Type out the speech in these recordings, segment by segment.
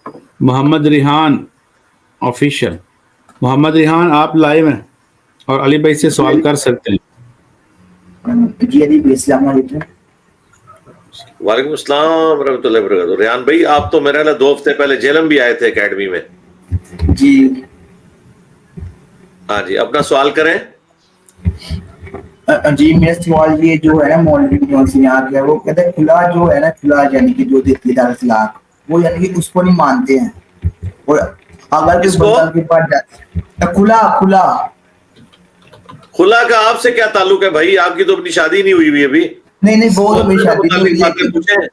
محمد Rehan official. محمد ریحان آپ live ہیں اور علی بھائی سے سوال کر سکتے ہیں. جی علی بھائی السلام علیکم. وعلیکم السلام ورحمۃ اللہ وبرکاتہ. ریحان بھائی آپ تو میرے خیال 2 ہفتے پہلے جیلم بھی آئے تھے اکیڈمی میں. جی ہاں جی اپنا سوال کریں. جی میرا سوال یہ جو ہے نا مولوی سے یہاں کیا وہ کہتے ہیں کھلا جو ہے نا کھلا یعنی کہ جو دیتی ہے دار طلاق وہ یعنی کہ اس کو نہیں مانتے ہیں. اور اگر کوئی اس کو بندہ کے پاس جاتا کھلا کھلا خلا کا آپ سے کیا تعلق ہے بھائی؟ آپ کی تو اپنی شادی نہیں ہوئی ہوئی ابھی. نہیں وہ تو میری شادی نہیں ہوئی باتیں لیکن پوچھیں.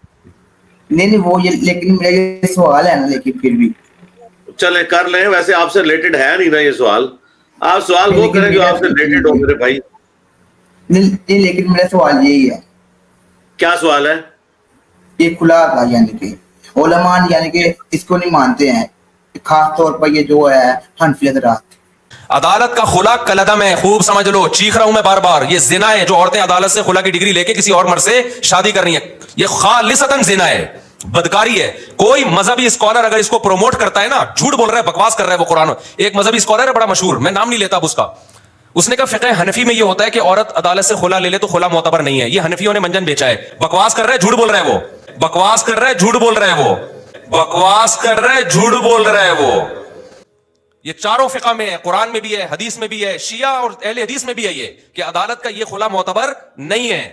نہیں وہ یہ لیکن میرا یہ سوال ہے نا لیکن پھر بھی چلیں کر لیں. ویسے آپ سے ریلیٹڈ ہے نہیں نا یہ سوال. آپ سوال وہ لیکن کریں جو آپ سے ریلیٹڈ ہو میرے بھائی. نہیں لیکن میرا سوال یہی ہے. کیا سوال ہے؟ یہ کھلا تھا یعنی کہ علماء یعنی کہ اس کو نہیں مانتے ہیں خاص طور پر یہ جو ہے حنفی حضرات. عدالت کا خلا کلعدم ہے. خوب سمجھ لو. چیخ رہا ہوں میں بار بار. یہ زنا ہے جو عورتیں عدالت سے خلا کی ڈگری لے کے کسی اور مرد سے شادی کر رہی ہیں. یہ خالصتاً زنا ہے, بدکاری ہے. کوئی مذہبی اسکالر اگر اس کو پروموٹ کرتا ہے نا, جھوٹ بول رہا ہے, بکواس کر رہا ہے. وہ قرآن ایک مذہبی اسکالر ہے بڑا مشہور, میں نام نہیں لیتا اب اس کا. اس نے کہا فقہ حنفی میں یہ ہوتا ہے کہ عورت عدالت سے خلا لے لے تو خلا معتبر نہیں ہے. یہ حنفیوں نے منجن بیچا ہے. بکواس کر رہا ہے, جھوٹ بول رہا ہے. وہ بکواس کر رہا ہے, جھوٹ بول رہا ہے. وہ بکواس کر رہا ہے, جھوٹ بول رہا ہے. وہ یہ چاروں فقہ میں ہے, قرآن میں بھی ہے, حدیث میں بھی ہے, شیعہ اور اہل حدیث میں بھی ہے یہ کہ عدالت کا یہ خلا معتبر نہیں ہے.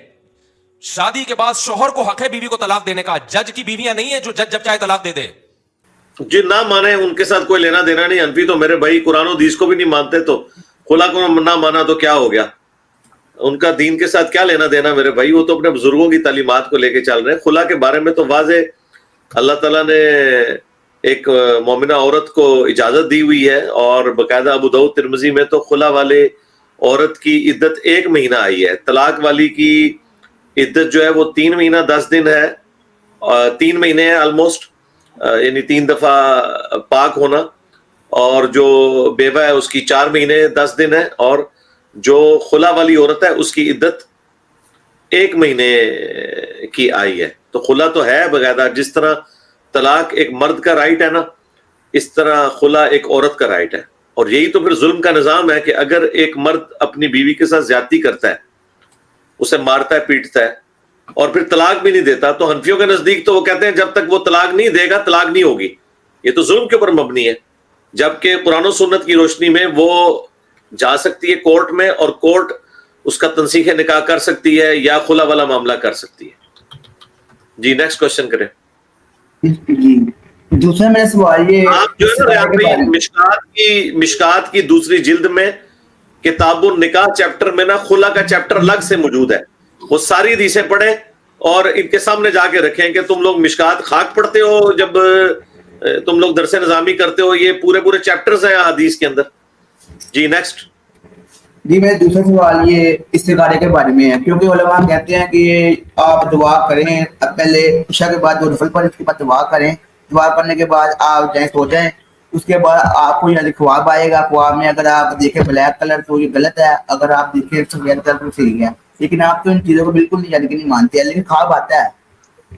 شادی کے بعد شوہر کو حق ہے بیوی کو طلاق دینے کا. جج کی بیویاں نہیں ہے جو جج جب چاہے طلاق دے دے. جی نہ مانے ان کے ساتھ کوئی لینا دینا نہیں. حنفی تو میرے بھائی قرآن و حدیث کو بھی نہیں مانتے, تو خلا کو نہ مانا تو کیا ہو گیا؟ ان کا دین کے ساتھ کیا لینا دینا میرے بھائی؟ وہ تو اپنے بزرگوں کی تعلیمات کو لے کے چل رہے ہیں. خلا کے بارے میں تو واضح اللہ تعالیٰ نے ایک مومنہ عورت کو اجازت دی ہوئی ہے, اور باقاعدہ ابو داؤد ترمذی میں تو خلا والے عورت کی عدت 1 مہینہ آئی ہے. طلاق والی کی عدت جو ہے وہ 3 مہینہ 10 دن ہے, 3 مہینے ہے آلموسٹ, یعنی 3 دفعہ پاک ہونا. اور جو بیوہ ہے اس کی 4 مہینے 10 دن ہے, اور جو خلا والی عورت ہے اس کی عدت 1 مہینے کی آئی ہے. تو خلا تو ہے باقاعدہ. جس طرح طلاق ایک مرد کا رائٹ ہے نا, اس طرح خلا ایک عورت کا رائٹ ہے. اور یہی تو پھر ظلم کا نظام ہے کہ اگر ایک مرد اپنی بیوی کے ساتھ زیادتی کرتا ہے, اسے مارتا ہے, پیٹتا ہے, اور پھر طلاق بھی نہیں دیتا, تو حنفیوں کے نزدیک تو وہ کہتے ہیں جب تک وہ طلاق نہیں دے گا طلاق نہیں ہوگی. یہ تو ظلم کے اوپر مبنی ہے. جبکہ قرآن و سنت کی روشنی میں وہ جا سکتی ہے کورٹ میں, اور کورٹ اس کا تنسیخ نکاح کر سکتی ہے یا خلا والا معاملہ کر سکتی ہے. جی نیکسٹ کوشچن کریں. جی دوسرا میرا سوال یہ آپ جو ہے نا مشکات کی دوسری جلد میں کتاب النکاح چیپٹر میں نا خلا کا چیپٹر الگ سے موجود ہے. وہ ساری حدیثیں پڑھیں اور ان کے سامنے جا کے رکھیں کہ تم لوگ مشکات خاک پڑھتے ہو جب تم لوگ درس نظامی کرتے ہو. یہ پورے چیپٹرز ہیں حدیث کے اندر. جی نیکسٹ. جی میرا دوسرا سوال یہ استخارے کے بارے میں ہے, کیونکہ علماء کہتے ہیں کہ آپ دعا کریں پہلے عشاء کے بعد جو نفل پڑھیں اس کے بعد دعا کریں, دعا کرنے کے بعد آپ جائیں سو جائیں, اس کے بعد آپ کو یعنی خواب آئے گا. خواب میں اگر آپ دیکھیں بلیک کلر تو یہ غلط ہے, اگر آپ دیکھیں سفید کلر تو صحیح ہے. لیکن آپ تو ان چیزوں کو بالکل نہیں یعنی کہ نہیں مانتے ہیں, لیکن خواب آتا ہے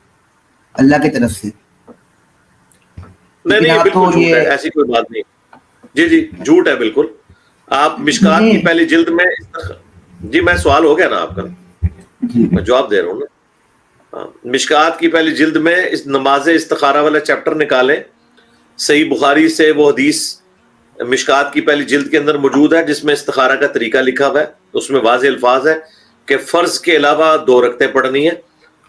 اللہ کی طرف سے. نہیں یہ بالکل جھوٹ ہے, ایسی کوئی بات نہیں. جی جھوٹ ہے بالکل. آپ مشکات کی پہلی جلد میں جی میں سوال ہو گیا نا آپ کا, میں جواب دے رہا ہوں نا. مشکات کی پہلی جلد میں اس نماز استخارہ والا چیپٹر نکالیں. صحیح بخاری سے وہ حدیث مشکات کی پہلی جلد کے اندر موجود ہے جس میں استخارہ کا طریقہ لکھا ہوا ہے. اس میں واضح الفاظ ہے کہ فرض کے علاوہ 2 رکعتیں پڑھنی ہیں.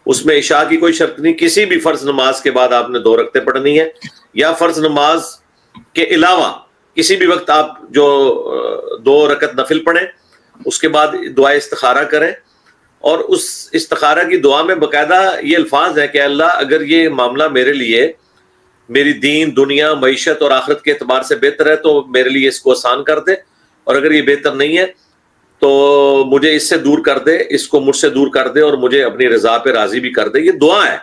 اس میں عشاء کی کوئی شرط نہیں, کسی بھی فرض نماز کے بعد آپ نے 2 رکعتیں پڑھنی ہے, یا فرض نماز کے علاوہ کسی بھی وقت آپ جو 2 رکعت نفل پڑھیں, اس کے بعد دعا استخارہ کریں. اور اس استخارہ کی دعا میں باقاعدہ یہ الفاظ ہے کہ اللہ اگر یہ معاملہ میرے لیے میری دین دنیا معیشت اور آخرت کے اعتبار سے بہتر ہے تو میرے لیے اس کو آسان کر دے, اور اگر یہ بہتر نہیں ہے تو مجھے اس سے دور کر دے, اس کو مجھ سے دور کر دے, اور مجھے اپنی رضا پہ راضی بھی کر دے. یہ دعا ہے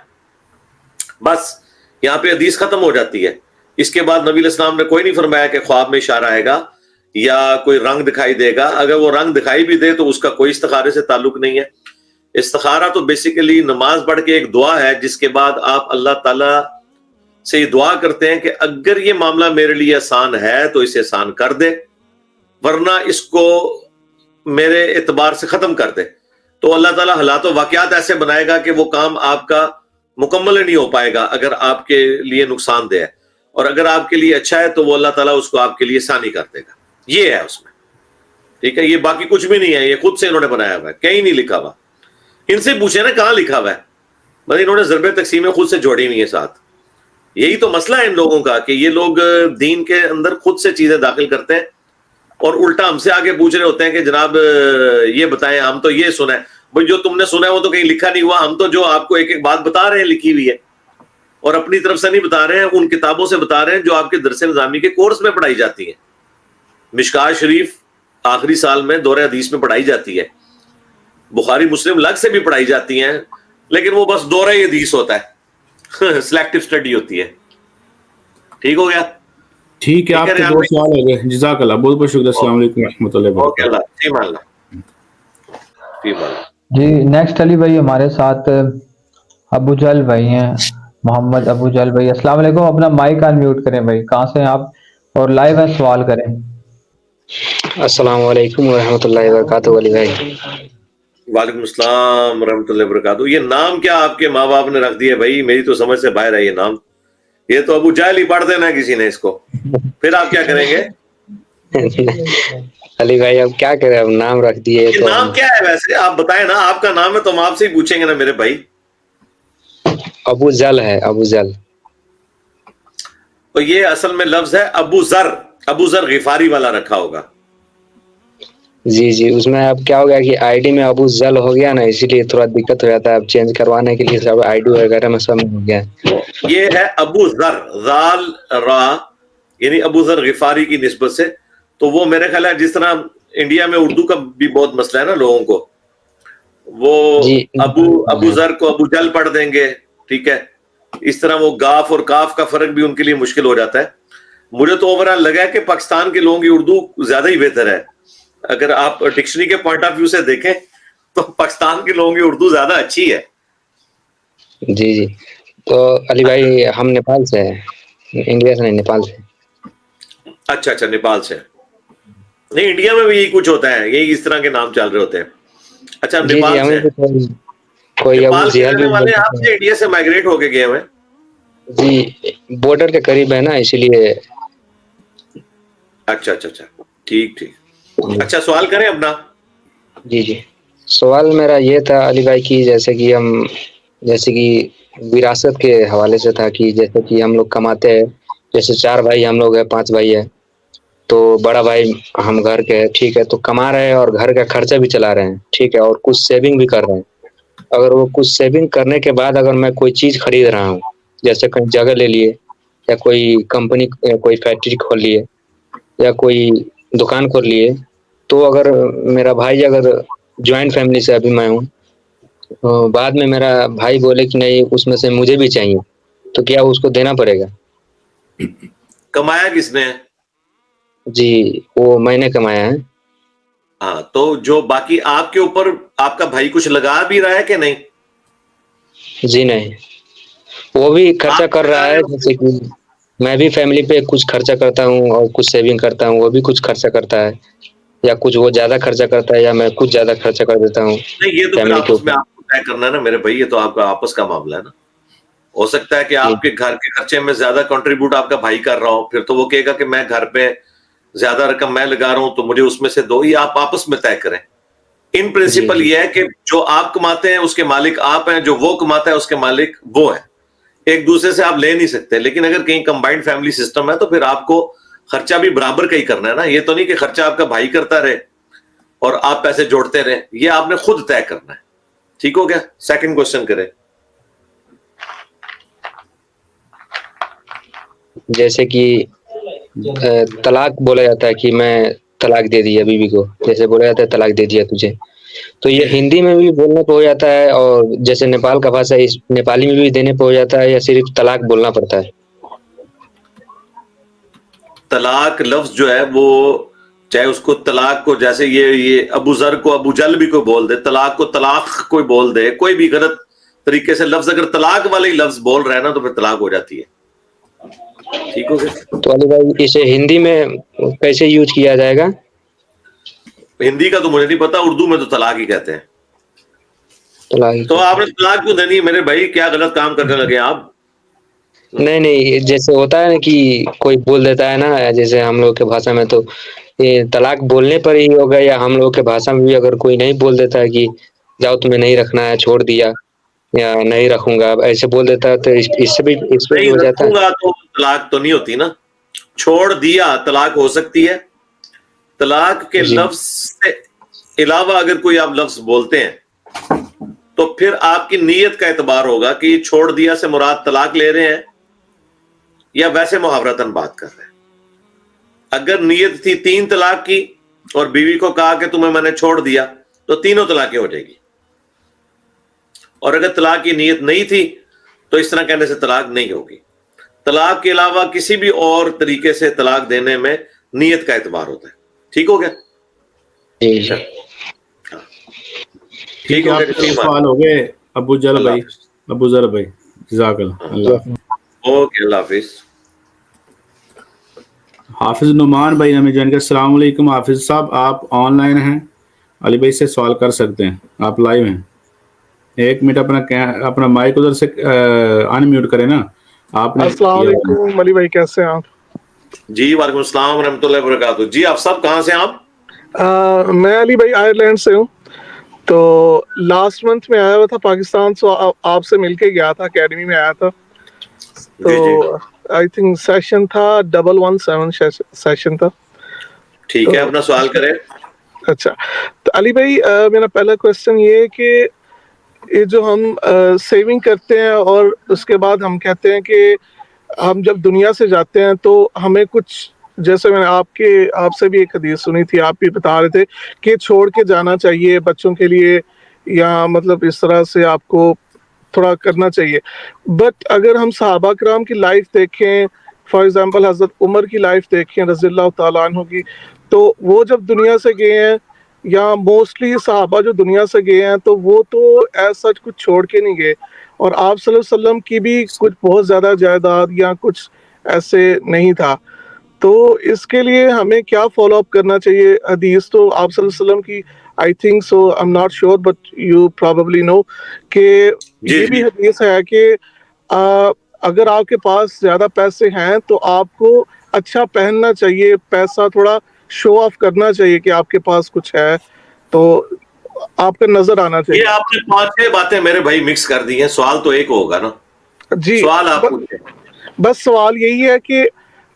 بس. یہاں پہ حدیث ختم ہو جاتی ہے. اس کے بعد نبی علیہ السلام نے کوئی نہیں فرمایا کہ خواب میں اشارہ آئے گا یا کوئی رنگ دکھائی دے گا. اگر وہ رنگ دکھائی بھی دے تو اس کا کوئی استخارے سے تعلق نہیں ہے. استخارہ تو بیسیکلی نماز پڑھ کے ایک دعا ہے جس کے بعد آپ اللہ تعالیٰ سے یہ دعا کرتے ہیں کہ اگر یہ معاملہ میرے لیے آسان ہے تو اسے آسان کر دے، ورنہ اس کو میرے اعتبار سے ختم کر دے. تو اللہ تعالیٰ حالات و واقعات ایسے بنائے گا کہ وہ کام آپ کا مکمل نہیں ہو پائے گا اگر آپ کے لیے نقصان دہ ہے، اور اگر آپ کے لیے اچھا ہے تو وہ اللہ تعالیٰ اس کو آپ کے لیے آسانی کر دے گا. یہ ہے اس میں، ٹھیک ہے. یہ باقی کچھ بھی نہیں ہے، یہ خود سے انہوں نے بنایا ہوا ہے، کہیں نہیں لکھا ہوا. ان سے پوچھیں نا کہاں لکھا ہوا ہے، مطلب انہوں نے ضرب تقسیم خود سے جوڑی ہوئی ہے ساتھ. یہی تو مسئلہ ہے ان لوگوں کا کہ یہ لوگ دین کے اندر خود سے چیزیں داخل کرتے ہیں اور الٹا ہم سے آگے پوچھ رہے ہوتے ہیں کہ جناب یہ بتائیں، ہم تو یہ سنا ہے. بھائی جو تم نے سنا ہے وہ تو کہیں لکھا نہیں ہوا، ہم تو جو آپ کو ایک ایک بات بتا رہے ہیں لکھی ہوئی ہے، اور اپنی طرف سے نہیں بتا رہے ہیں، ان کتابوں سے بتا رہے ہیں جو آپ کے درس نظامی کے کورس میں پڑھائی جاتی ہیں. مشکات شریف آخری سال میں دورہ حدیث میں پڑھائی جاتی ہے، بخاری مسلم الگ سے بھی پڑھائی جاتی ہیں، لیکن وہ بس دورہ حدیث ہوتا ہے، سلیکٹو اسٹڈی ہوتی ہے. ٹھیک ہو گیا؟ ٹھیک ہے، آپ کے 2 سوال ہو گئے. جزاک اللہ، بہت بہت شکریہ. السلام علیکم ورحمۃ اللہ اوکے، وبرکاتہ. اللہ فی مان اللہ، فی مان اللہ. جی نیکسٹ علی بھائی ہمارے ساتھ ابو جہل بھائی ہیں، محمد ابو جہل بھائی. السلام علیکم. اپنا مائک ان میوٹ کریں بھائی، کہاں سے ہیں آپ، اور لائیو ہے سوال کریں. السلام علیکم ورحمۃ اللہ وبرکاتہ. علی بھائی وعلیکم السلام ورحمۃ اللہ وبرکاتہ. یہ نام کیا آپ کے ماں باپ نے رکھ دیا بھائی؟ میری تو سمجھ سے باہر ہے یہ نام. یہ تو ابو جہل ہی پڑھ دینا کسی نے اس کو، پھر آپ کیا کریں گے؟ علی بھائی اب کیا کریں، اب نام رکھ دیے یہ تو نام کیا ہے ویسے آپ بتائیں نا، آپ کا نام ہے تو ہم آپ سے ہی پوچھیں گے نا میرے بھائی. ابو جہل ہے، ابو جہل. تو یہ اصل میں لفظ ہے ابو ذر، ابو ذر غفاری والا رکھا ہوگا. جی جی، اس میں اب کیا ہو گیا کہ آئی ڈی میں ابو جہل ہو گیا نا، اسی لیے تھوڑا دقت ہو جاتا ہے. اب چینج کروانے کے لیے سب آئی ڈی وغیرہ میں سب میں ہو گیا. یہ ہے ابو ذر، ذال را، یعنی ابو ذر غفاری کی نسبت سے. تو وہ میرے خیال ہے جس طرح انڈیا میں اردو کا بھی بہت مسئلہ ہے نا لوگوں کو، وہ جی ابو ذر کو ابو جہل پڑھ دیں گے، ٹھیک ہے. اس طرح وہ گاف اور کاف کا فرق بھی ان کے لیے مشکل ہو جاتا ہے. مجھے تو اوورآل لگا ہے کہ پاکستان کے لوگوں کی اردو زیادہ ہی بہتر ہے. اگر آپ ڈکشنری کے پوائنٹ آف ویو سے دیکھیں تو پاکستان کے لوگوں کی اردو زیادہ اچھی ہے. جی جی. تو علی بھائی ہم نیپال سے ہیں، انڈیا سے نہیں، نیپال سے. اچھا اچھا، نیپال سے. نہیں انڈیا میں بھی یہی کچھ ہوتا ہے، یہی اس طرح کے نام چل رہے ہوتے ہیں. اچھا جی جی، نیپال ہمیں سے، بھی کوئی ابو نیپال کے جہل رہنے بھی والے بولتے آپ سے انڈیا سے مائگریٹ ہو کے گئے ہوئے؟ جی بارڈر کے قریب ہے نا، اسی لیے. اچھا اچھا اچھا، ٹھیک ٹھیک. اچھا سوال کریں اپنا. جی جی، سوال میرا یہ تھا علی بھائی کی جیسے کہ وراثت کے حوالے سے تھا کہ جیسے کہ ہم لوگ کماتے ہیں، جیسے 4 بھائی ہم لوگ ہیں، 5 بھائی ہیں، تو بڑا بھائی ہم گھر کے، ٹھیک ہے، تو کما رہے ہیں اور گھر کا خرچہ بھی چلا رہے ہیں، ٹھیک ہے، اور کچھ سیونگ بھی کر رہے ہیں. اگر وہ کچھ سیونگ کرنے کے بعد اگر میں کوئی چیز خرید رہا ہوں، جیسے کہیں جگہ لے لیے یا کوئی کمپنی، کوئی فیکٹری کھول لیے یا کوئی دکان کھول لیے، تو اگر میرا بھائی، اگر جوائنٹ فیملی سے ابھی میں ہوں، بعد میں میرا بھائی بولے کہ نہیں اس میں سے مجھے بھی چاہیے، تو کیا اس کو دینا پڑے گا؟ کمایا کس نے؟ جی وہ میں نے کمایا ہے. ہاں، تو جو باقی آپ کے اوپر آپ کا بھائی کچھ لگا بھی رہا ہے کہ نہیں؟ جی نہیں، وہ بھی خرچہ آپ کر لگا رہا رہے ہے. ہیں، جیسے کہ میں بھی فیملی پہ کچھ خرچہ کرتا ہوں اور کچھ سیونگ کرتا ہوں، وہ بھی کچھ خرچہ کرتا ہے، یا کچھ وہ زیادہ خرچہ کرتا ہے یا میں کچھ زیادہ خرچہ کر دیتا ہوں نہیں یہ تو پھر فیملی کے آپس میں اوپر. آپ کو طے کرنا ہے نا میرے بھائی، یہ تو آپ کا آپس کا معاملہ ہے نا. ہو سکتا ہے کہ جی آپ کے گھر کے خرچے میں زیادہ کنٹریبیوٹ آپ کا بھائی کر رہا ہو، پھر تو وہ کہے گا کہ میں گھر پہ زیادہ رقم میں لگا رہا ہوں تو مجھے اس میں سے دو. یہ آپ آپس میں طے کریں. ان پرنسپل جی یہ ہے کہ جو آپ کماتے ہیں اس کے مالک آپ ہیں، جو وہ کماتا ہے اس کے مالک وہ ہیں. ایک دوسرے سے آپ لے نہیں سکتے. لیکن اگر کہیں کمبائنڈ فیملی سسٹم ہے تو پھر آپ کو خرچہ بھی برابر کا ہی کرنا ہے نا. یہ تو نہیں کہ خرچہ آپ کا بھائی کرتا رہے اور آپ پیسے جوڑتے رہے. یہ آپ نے خود طے کرنا ہے. ٹھیک ہو گیا؟ سیکنڈ کوشچن کریں. جیسے کہ طلاق بولا جاتا ہے کہ میں طلاق دے دیا بیوی کو، جیسے بولا جاتا ہے طلاق دے دیا تجھے، تو یہ ہندی میں بھی بولنے پہ ہو جاتا ہے، اور جیسے نیپال کا بھاشا نیپالی میں بھی دینے پہ ہو جاتا ہے، یا صرف طلاق بولنا پڑتا ہے؟ طلاق لفظ جو ہے وہ چاہے اس کو طلاق کو جیسے یہ ابو ذر کو ابو جل بھی کوئی بول دے، طلاق کو طلاق کوئی بول دے، کوئی بھی غلط طریقے سے لفظ اگر طلاق والے ہی لفظ بول رہا ہے نا تو پھر طلاق ہو جاتی ہے. ٹھیک ہو گیا. تو علی بھائی اسے ہندی میں کیسے یوز کیا جائے گا؟ ہندی کا تو مجھے نہیں پتا, اردو میں تو طلاق ہی کہتے ہیں. تو آپ نے طلاق کیوں دینی ہے میرے بھائی؟ کیا غلط کام کرنے لگے آپ؟ نہیں, جیسے ہوتا ہے نا کہ کوئی بول دیتا ہے نا, جیسے ہم لوگ کے بھاشا میں تو یہ طلاق بولنے پر ہی ہوگا, یا ہم لوگ کے بھاشا میں بھی اگر کوئی نہیں بول دیتا ہے کہ جاؤ تمہیں نہیں رکھنا ہے, چھوڑ دیا, یا نہیں رکھوں گا, ایسے بول دیتا ہے, تو اس سے بھی نہیں ہو جاتا رکھوں ہے. گا تو طلاق تو نہیں ہوتی نا. چھوڑ دیا طلاق ہو سکتی ہے. طلاق کے جی لفظ سے علاوہ اگر کوئی آپ لفظ بولتے ہیں تو پھر آپ کی نیت کا اعتبار ہوگا کہ یہ چھوڑ دیا سے مراد طلاق لے رہے ہیں یا ویسے محاورتاً بات کر رہے ہیں. اگر نیت تھی 3 طلاق کی اور بیوی کو کہا کہ تمہیں میں نے چھوڑ دیا, تو تینوں طلاقیں ہو جائے گی. اور اگر طلاق کی نیت نہیں تھی تو اس طرح کہنے سے طلاق نہیں ہوگی. طلاق کے علاوہ کسی بھی اور طریقے سے طلاق دینے میں نیت کا اعتبار ہوتا ہے. ٹھیک ہو گیا؟ جی جی. ٹھیک ہے, ہو آپ گیا. کے سوال ہو گئے ابو جل اللہ بھائی. حافظ. ابو ذر بھائی جزاک اللہ. اللہ اوکے, اللہ حافظ. حافظ نعمان بھائی ہمیں جان کے السلام علیکم. حافظ صاحب آپ آن لائن ہیں, علی بھائی سے سوال کر سکتے ہیں, آپ لائیو ہیں. 1 منٹ اپنا مائک ادھر سے ان میوٹ کریں نا. آپ نے السلام علیکم علی بھائی, کیسے ہیں آپ؟ جی وعلیکم السلام ورحمۃ اللہ وبرکاتہ. جی آپ سب کہاں سے ہیں آپ؟ میں علی بھائی آئرلینڈ سے ہوں. تو لاسٹ منتھ میں آیا ہوا تھا پاکستان, سو آپ سے مل کے گیا تھا, اکیڈمی میں آیا تھا. تو جی جی آئی تھنک سیشن تھا 117 سیشن تھا. ٹھیک ہے, تو اپنا سوال کریں. اچھا, تو علی بھائی میرا پہلا کوشچن یہ ہے کہ یہ جو ہم سیونگ کرتے ہیں اور اس کے بعد ہم کہتے ہیں کہ ہم جب دنیا سے جاتے ہیں تو ہمیں کچھ, جیسے میں نے آپ سے بھی ایک حدیث سنی تھی, آپ بھی بتا رہے تھے کہ چھوڑ کے جانا چاہیے بچوں کے لیے, یا مطلب اس طرح سے آپ کو تھوڑا کرنا چاہیے. بٹ اگر ہم صحابہ کرام کی لائف دیکھیں, فار ایگزامپل حضرت عمر کی لائف دیکھیں رضی اللہ تعالیٰ عنہ کی, تو وہ جب دنیا سے گئے ہیں, یا موسٹلی صحابہ جو دنیا سے گئے ہیں, تو وہ تو ایز سچ کچھ چھوڑ کے نہیں گئے. اور آپ صلی اللہ علیہ وسلم کی بھی کچھ بہت زیادہ جائیداد یا کچھ ایسے نہیں تھا. تو اس کے لیے ہمیں کیا فالو اپ کرنا چاہیے؟ حدیث تو آپ صلی اللہ علیہ وسلم کی I think so, I am not sure but you probably know, کہ جی یہ جی بھی حدیث ہے کہ اگر آپ کے پاس زیادہ پیسے ہیں تو آپ کو اچھا پہننا چاہیے, پیسہ تھوڑا شو آف کرنا چاہیے کہ آپ کے پاس کچھ ہے, تو آپ کا نظر آنا چاہیے. یہ آپ نے 5-6 باتیں میرے بھائی مکس کر دی ہیں. سوال تو ایک ہوگا نا, جی, سوال آپ پوچھیں. بس سوال یہی ہے کہ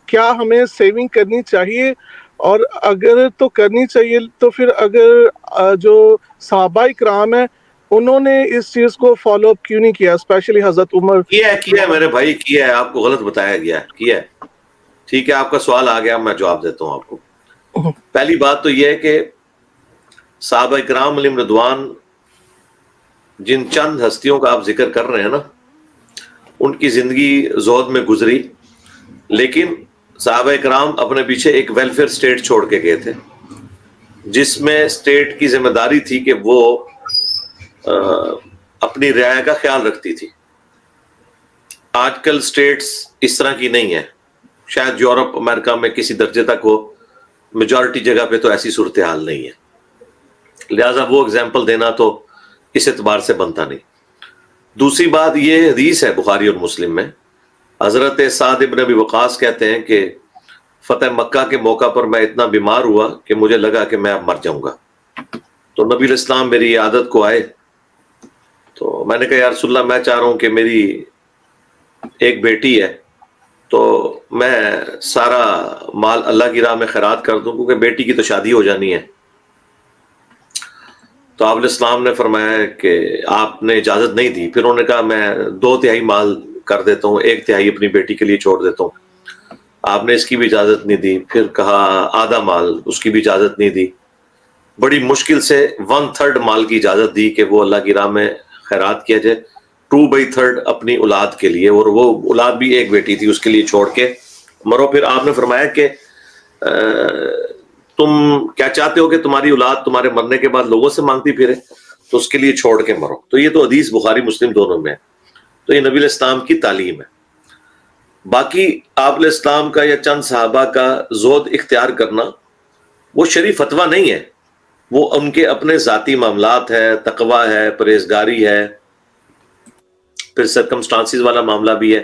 کیا ہمیں سیونگ کرنی چاہیے, اور اگر تو کرنی چاہیے تو پھر اگر جو صحابہ کرام ہیں انہوں نے اس چیز کو فالو اپ کیوں نہیں کیا, اسپیشلی حضرت عمر؟ کیا ہے میرے بھائی, کیا ہے. آپ کو غلط بتایا گیا ہے, کیا ہے. ٹھیک ہے, آپ کا سوال آ گیا, میں جواب دیتا ہوں آپ کو. پہلی بات تو یہ ہے کہ صحابہ کرام علیہم رضوان, جن چند ہستیوں کا آپ ذکر کر رہے ہیں نا, ان کی زندگی زہد میں گزری, لیکن صحابہ کرام اپنے پیچھے ایک ویلفیئر سٹیٹ چھوڑ کے گئے تھے, جس میں سٹیٹ کی ذمہ داری تھی کہ وہ اپنی رعایا کا خیال رکھتی تھی. آج کل سٹیٹس اس طرح کی نہیں ہے, شاید یورپ امریکہ میں کسی درجے تک ہو, میجورٹی جگہ پہ تو ایسی صورتحال نہیں ہے. لہٰذا وہ اگزامپل دینا تو اس اعتبار سے بنتا نہیں. دوسری بات, یہ حدیث ہے بخاری اور مسلم میں, حضرت سعد ابن ابی وقاص کہتے ہیں کہ فتح مکہ کے موقع پر میں اتنا بیمار ہوا کہ مجھے لگا کہ میں اب مر جاؤں گا. تو نبی الاسلام میری عادت کو آئے, تو میں نے کہا یا رسول اللہ, میں چاہ رہا ہوں کہ میری ایک بیٹی ہے, تو میں سارا مال اللہ کی راہ میں خیرات کر دوں, کیونکہ بیٹی کی تو شادی ہو جانی ہے. تو آپ علیہ السلام نے فرمایا کہ آپ نے اجازت نہیں دی. پھر انہوں نے کہا میں 2/3 مال کر دیتا ہوں, 1/3 اپنی بیٹی کے لیے چھوڑ دیتا ہوں. آپ نے اس کی بھی اجازت نہیں دی. پھر کہا آدھا مال, اس کی بھی اجازت نہیں دی. بڑی مشکل سے 1/3 مال کی اجازت دی کہ وہ اللہ کی راہ میں خیرات کیا جائے, 2/3 اپنی اولاد کے لیے, اور وہ اولاد بھی ایک بیٹی تھی, اس کے لیے چھوڑ کے مرو. پھر آپ نے فرمایا کہ تم کیا چاہتے ہو کہ تمہاری اولاد تمہارے مرنے کے بعد لوگوں سے مانگتی پھرے, تو اس کے لیے چھوڑ کے مرو. تو یہ تو حدیث بخاری مسلم دونوں میں ہے, تو یہ نبی علیہ السلام کی تعلیم ہے. باقی آپ علیہ السلام کا یا چند صحابہ کا زہد اختیار کرنا وہ شرعی فتویٰ نہیں ہے، وہ ان کے اپنے ذاتی معاملات ہے، تقوی ہے، پرہیزگاری ہے، پھر سرکمسٹانسز والا معاملہ بھی ہے.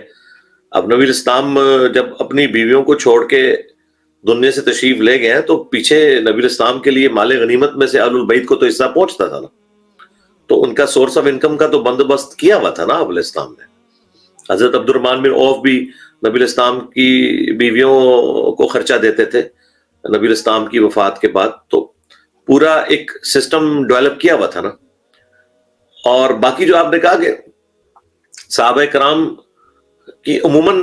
اب نبی علیہ السلام جب اپنی بیویوں کو چھوڑ کے دنیا سے تشریف لے گئے ہیں تو پیچھے نبی علیہ السلام کے لیے مال غنیمت میں سے اہل البیت کو تو حصہ پہنچتا تھا نا، تو ان کا سورس آف انکم کا تو بندوبست کیا ہوا تھا نا آپ علیہ السلام نے. حضرت عبد الرحمن بن عوف بھی نبی علیہ السلام کی بیویوں کو خرچہ دیتے تھے نبی علیہ السلام کی وفات کے بعد، تو پورا ایک سسٹم ڈیولپ کیا ہوا تھا نا. اور باقی جو آپ نے کہا کہ صحابہ کرام کی عموماً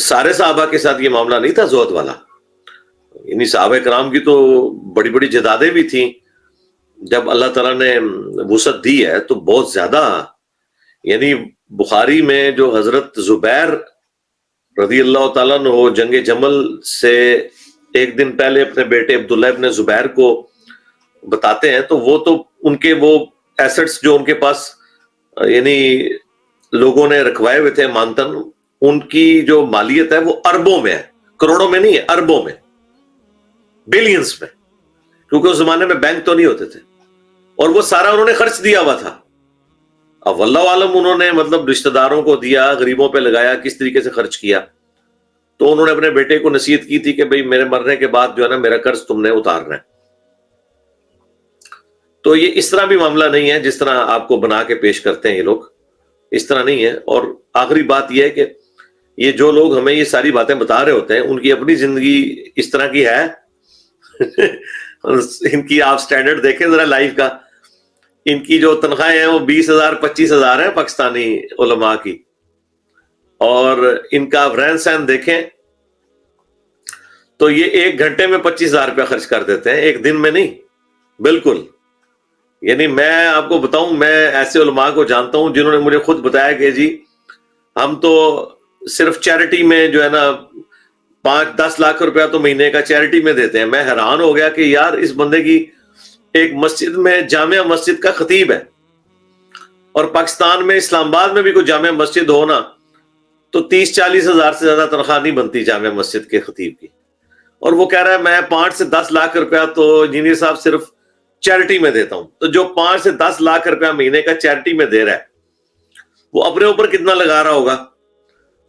سارے صحابہ کے ساتھ یہ معاملہ نہیں تھا زہد والا، یعنی صحابہ کرام کی تو بڑی بڑی جدادیں بھی تھیں. جب اللہ تعالیٰ نے وسعت دی ہے تو بہت زیادہ، یعنی بخاری میں جو حضرت زبیر رضی اللہ تعالیٰ عنہ جنگ جمل سے ایک دن پہلے اپنے بیٹے عبداللہ ابن زبیر کو بتاتے ہیں، تو وہ تو ان کے وہ ایسٹس جو ان کے پاس یعنی لوگوں نے رکھوائے ہوئے تھے مانتن، ان کی جو مالیت ہے وہ اربوں میں ہے، کروڑوں میں نہیں ہے، اربوں میں، بلینز میں، کیونکہ اس زمانے میں بینک تو نہیں ہوتے تھے، اور وہ سارا انہوں نے خرچ دیا ہوا تھا. اب واللہ عالم انہوں نے مطلب رشتہ داروں کو دیا، غریبوں پہ لگایا، کس طریقے سے خرچ کیا. تو انہوں نے اپنے بیٹے کو نصیحت کی تھی کہ بھئی میرے مرنے کے بعد جو ہے نا میرا قرض تم نے اتارنا ہے. تو یہ اس طرح بھی معاملہ نہیں ہے جس طرح آپ کو بنا کے پیش کرتے ہیں یہ لوگ، اس طرح نہیں ہے. اور آخری بات یہ ہے کہ یہ جو لوگ ہمیں یہ ساری باتیں بتا رہے ہوتے ہیں ان کی اپنی زندگی اس طرح کی ہے. ان کی آپ سٹینڈرڈ دیکھیں ذرا لائف کا، ان کی جو تنخواہیں ہیں وہ 20,000 25,000 ہیں پاکستانی علماء کی، اور ان کا رہن سہن دیکھیں تو یہ 1 گھنٹے میں 25,000 روپیہ خرچ کر دیتے ہیں، ایک دن میں نہیں. بالکل، یعنی میں آپ کو بتاؤں، میں ایسے علماء کو جانتا ہوں جنہوں نے مجھے خود بتایا کہ جی ہم تو صرف چیریٹی میں جو ہے نا 5-10 لاکھ روپیہ تو مہینے کا چیریٹی میں دیتے ہیں. میں حیران ہو گیا کہ یار اس بندے کی ایک مسجد میں، جامع مسجد کا خطیب ہے، اور پاکستان میں اسلام آباد میں بھی کوئی جامع مسجد ہو نا تو 30-40 ہزار سے زیادہ تنخواہ نہیں بنتی جامع مسجد کے خطیب کی. اور وہ کہہ رہا ہے میں 5 سے 10 لاکھ روپیہ تو انجینئر صاحب صرف چیریٹی میں دیتا ہوں. تو جو 5 سے 10 لاکھ روپیہ مہینے کا چیریٹی میں دے رہا ہے وہ اپنے اوپر کتنا لگا رہا ہوگا.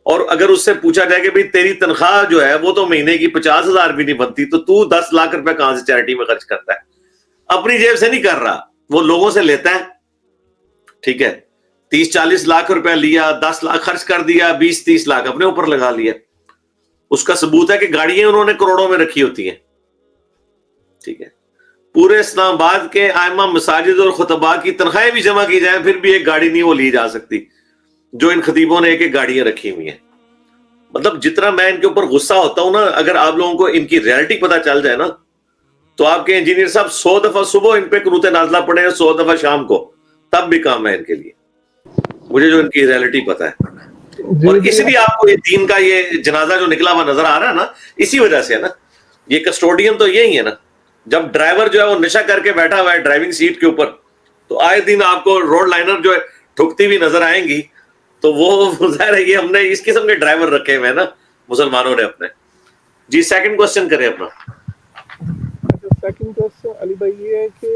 اور اگر اس سے پوچھا جائے کہ بھئی تیری تنخواہ جو ہے وہ تو مہینے کی 50,000 بھی نہیں بنتی، تو 10 لاکھ روپیہ کہاں سے چیریٹی میں خرچ کرتا ہے؟ اپنی جیب سے نہیں کر رہا، وہ لوگوں سے لیتا ہے. ٹھیک ہے، 30-40 لاکھ روپیہ لیا، 10 لاکھ خرچ کر دیا، 20-30 لاکھ اپنے اوپر لگا لیا. اس کا ثبوت ہے کہ گاڑیاں انہوں نے کروڑوں میں رکھی ہوتی ہیں. ٹھیک ہے، پورے اسلام آباد کے ائمہ مساجد اور خطباء کی تنخواہیں بھی جمع کی جائیں پھر بھی ایک گاڑی نہیں وہ لی جا سکتی جو ان خطیبوں نے ایک گاڑیاں رکھی ہوئی ہیں. مطلب جتنا میں ان کے اوپر غصہ ہوتا ہوں نا، اگر آپ لوگوں کو ان کی ریالٹی پتہ چل جائے نا تو آپ کے انجینئر صاحب 100 دفعہ صبح ان پہ قنوت نازلہ پڑھیں، 100 دفعہ شام کو، تب بھی کام ہے ان کے لیے. مجھے جو ان کی ریالٹی پتہ ہے، اور اس لیے آپ کو یہ دین کا یہ جنازہ جو نکلا ہوا نظر آ رہا ہے نا، اسی وجہ سے ہے نا. یہ کسٹوڈین تو یہی ہے نا، جب ڈرائیور جو ہے وہ نشہ کر کے بیٹھا ہوا ہے ڈرائیونگ سیٹ کے اوپر تو آئے دن آپ کو روڈ لائنر جو ہے ٹھکتی ہوئی نظر آئیں گی، تو وہ ظاہر ہے یہ ہم نے اس قسم کے ڈرائیور رکھے ہوئے ہیں نا مسلمانوں نے اپنے. جی سیکنڈ کوسچن کریں اپنا. سیکنڈ کوسچن علی بھائی یہ ہے کہ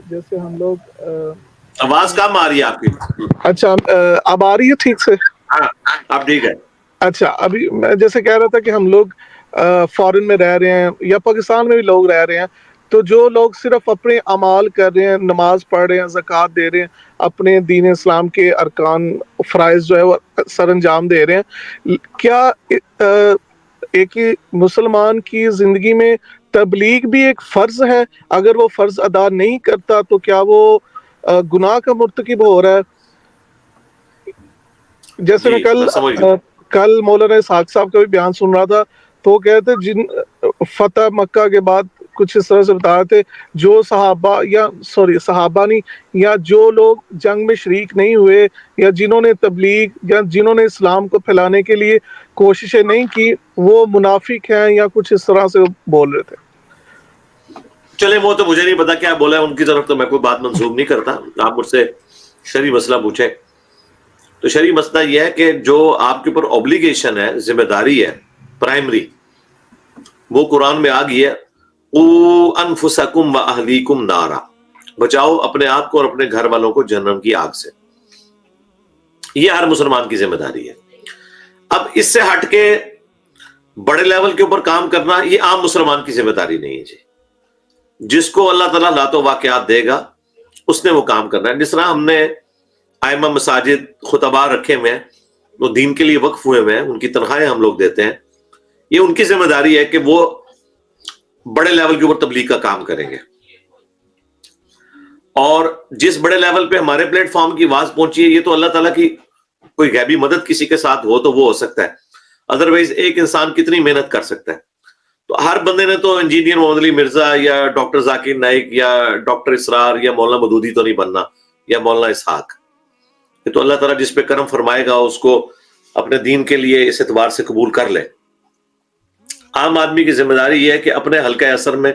جیسے ہم لوگ آواز کم آ رہی ہے آپ کی. اچھا اب آ رہی ہے ٹھیک سے؟ ہاں اب ٹھیک ہے. اچھا، ابھی میں جیسے کہہ رہا تھا کہ ہم لوگ فارن میں رہ رہے ہیں یا پاکستان میں بھی لوگ رہ رہے ہیں، تو جو لوگ صرف اپنے اعمال کر رہے ہیں، نماز پڑھ رہے ہیں، زکوٰۃ دے رہے ہیں، اپنے دین اسلام کے ارکان فرائض جو ہے وہ سر انجام دے رہے ہیں، کیا ایک مسلمان کی زندگی میں تبلیغ بھی ایک فرض ہے؟ اگر وہ فرض ادا نہیں کرتا تو کیا وہ گناہ کا مرتکب ہو رہا ہے؟ جیسے میں کل مولانا اسحاق صاحب کا بھی بیان سن رہا تھا تو وہ کہتے جن فتح مکہ کے بعد کچھ اس طرح سے بتا رہے تھے جو صحابہ نہیں، یا جو لوگ جنگ میں شریک نہیں ہوئے یا جنہوں نے تبلیغ یا جنہوں نے اسلام کو پھیلانے کے لیے کوششیں نہیں کی، وہ منافق ہیں یا کچھ اس طرح سے بول رہے تھے. چلے وہ تو مجھے نہیں پتا کیا بولا ہے، ان کی طرف تو میں کوئی بات منسوخ نہیں کرتا. آپ مجھ سے شرعی مسئلہ پوچھیں تو شرعی مسئلہ یہ ہے کہ جو آپ کے اوپر اوبلیگیشن ہے، ذمہ داری ہے پرائمری، وہ قرآن میں آ گئی ہے، قُوا أَنفُسَكُمْ وَأَهْلِيكُمْ نَارًا، بچاؤ اپنے آپ کو اور اپنے گھر والوں کو جہنم کی آگ سے. یہ ہر مسلمان کی ذمہ داری ہے. اب اس سے ہٹ کے بڑے لیول کے اوپر کام کرنا یہ عام مسلمان کی ذمہ داری نہیں ہے جی. جس کو اللہ تعالیٰ لاتو واقعات دے گا اس نے وہ کام کرنا ہے. جس طرح ہم نے ائمہ مساجد خطبہ رکھے ہوئے ہیں، وہ دین کے لیے وقف ہوئے ہوئے ہیں، ان کی تنخواہیں ہم لوگ دیتے ہیں، یہ ان کی ذمہ داری ہے کہ وہ بڑے لیول کے اوپر تبلیغ کا کام کریں گے. اور جس بڑے لیول پہ ہمارے پلیٹ فارم کی آواز پہنچی ہے، یہ تو اللہ تعالیٰ کی کوئی غیبی مدد کسی کے ساتھ ہو تو وہ ہو سکتا ہے، ادروائز ایک انسان کتنی محنت کر سکتا ہے. تو ہر بندے نے تو انجینئر محمد علی مرزا یا ڈاکٹر ذاکر نائک یا ڈاکٹر اسرار یا مولانا مودودی تو نہیں بننا، یا مولانا اسحاق. یہ تو اللہ تعالیٰ جس پہ کرم فرمائے گا اس کو اپنے دین کے لیے اس اعتبار سے قبول کر لے. عام آدمی کی ذمہ داری یہ ہے کہ اپنے حلقہ اثر میں،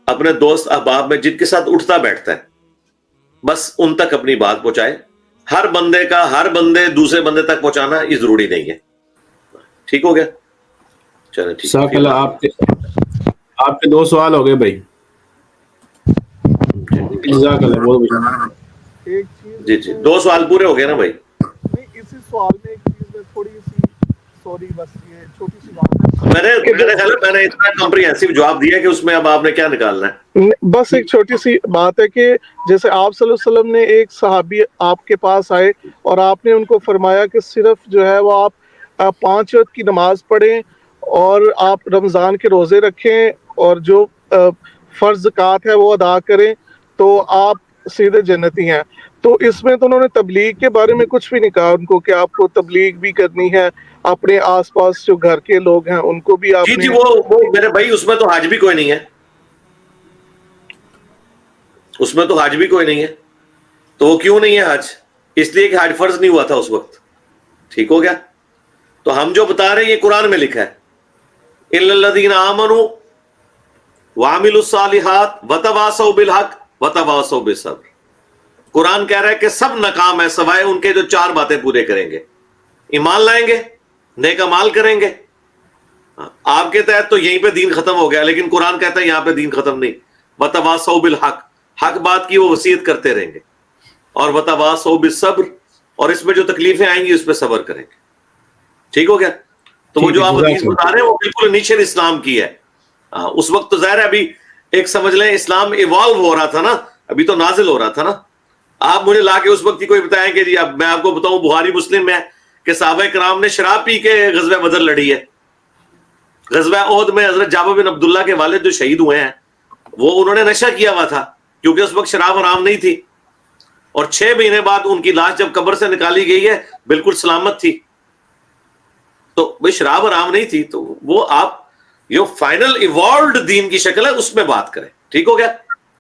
اپنے دوست احباب میں جن کے ساتھ اٹھتا بیٹھتا ہے، بس ان تک اپنی بات پہنچائے. ہر بندے دوسرے بندے تک پہنچانا یہ ضروری نہیں ہے. ٹھیک ہو گیا؟ چلیں ٹھیک جزاک اللہ. آپ کے 2 سوال ہو گئے بھائی. جزاک اللہ بہت. ایک چیز جی جی 2 سوال پورے ہو گئے نا بھائی. نہیں، اسی سوال میں ایک چیز میں تھوڑی سی سوری، بس یہ چھوٹی سی بات ہے. میں نے اتنا کمپریہنسو جواب دیا کہ اس میں اب آپ نے کیا نکالنا ہے؟ بس ایک چھوٹی سی بات ہے کہ جیسے آپ صلی اللہ علیہ وسلم نے ایک صحابی آپ کے پاس آئے اور آپ نے ان کو فرمایا کہ صرف جو ہے وہ آپ 5 وقت کی نماز پڑھیں اور آپ رمضان کے روزے رکھیں اور جو فرض زکوٰۃ ہے وہ ادا کریں تو آپ سیدھے جنتی ہیں. تو اس میں تو انہوں نے تبلیغ کے بارے میں کچھ بھی نہیں کہا ان کو کہ آپ کو تبلیغ بھی کرنی ہے، اپنے آس پاس جو گھر کے لوگ ہیں ان کو بھی آپ جی وہ میرے بھائی اس میں تو حج بھی کوئی نہیں ہے، اس میں تو حج بھی کوئی نہیں ہے. تو وہ کیوں نہیں ہے حج؟ اس لیے کہ حج فرض نہیں ہوا تھا اس وقت. ٹھیک ہو گیا؟ تو ہم جو بتا رہے ہیں یہ قرآن میں لکھا ہے، اِلَّا الَّذِينَ آمَنُوا وَعَمِلُوا الصَّالِحَاتِ وَتَوَاصَوْا بِالْحَقِّ وَتَوَاصَوْا بِالصَّبْرِ. قرآن کہہ رہا ہے کہ سب ناکام ہے سوائے ان کے جو 4 باتیں پورے کریں گے. ایمان لائیں گے، نیک اعمال کریں گے. آپ کے تحت تو یہیں پہ دین ختم ہو گیا، لیکن قرآن کہتا ہے یہاں پہ دین ختم نہیں. وَتَوَاصَوْا بِالْحَقِّ، حق بات کی وہ وصیت کرتے رہیں گے. اور وَتَوَاصَوْا بِالصَّبْرِ، اور اس میں جو تکلیفیں آئیں گی اس پہ صبر کریں گے. ٹھیک ہو گیا؟ تو وہ جو آپ حدیث بتا رہے ہیں وہ بالکل نیچر اسلام کی ہے. اس وقت تو ظاہر ہے ابھی ایک سمجھ لیں اسلام ایوالو ہو رہا تھا نا، ابھی تو نازل ہو رہا تھا نا. آپ مجھے لا کے اس وقت کی کوئی بتائیں کہ جی اب میں آپ کو بتاؤں بخاری مسلم میں کہ صحابہ کرام نے شراب پی کے غزوہ بدر لڑی ہے. غزوہ احد میں حضرت جابر بن عبداللہ کے والد جو شہید ہوئے ہیں وہ انہوں نے نشہ کیا ہوا تھا کیونکہ اس وقت شراب حرام نہیں تھی، اور 6 مہینے بعد ان کی لاش جب قبر سے نکالی گئی ہے بالکل سلامت تھی. تو بھائی شراب حرام نہیں تھی، تو وہ آپ جو فائنل ایوالوڈ دین کی شکل ہے اس میں بات کریں. ٹھیک ہو گیا؟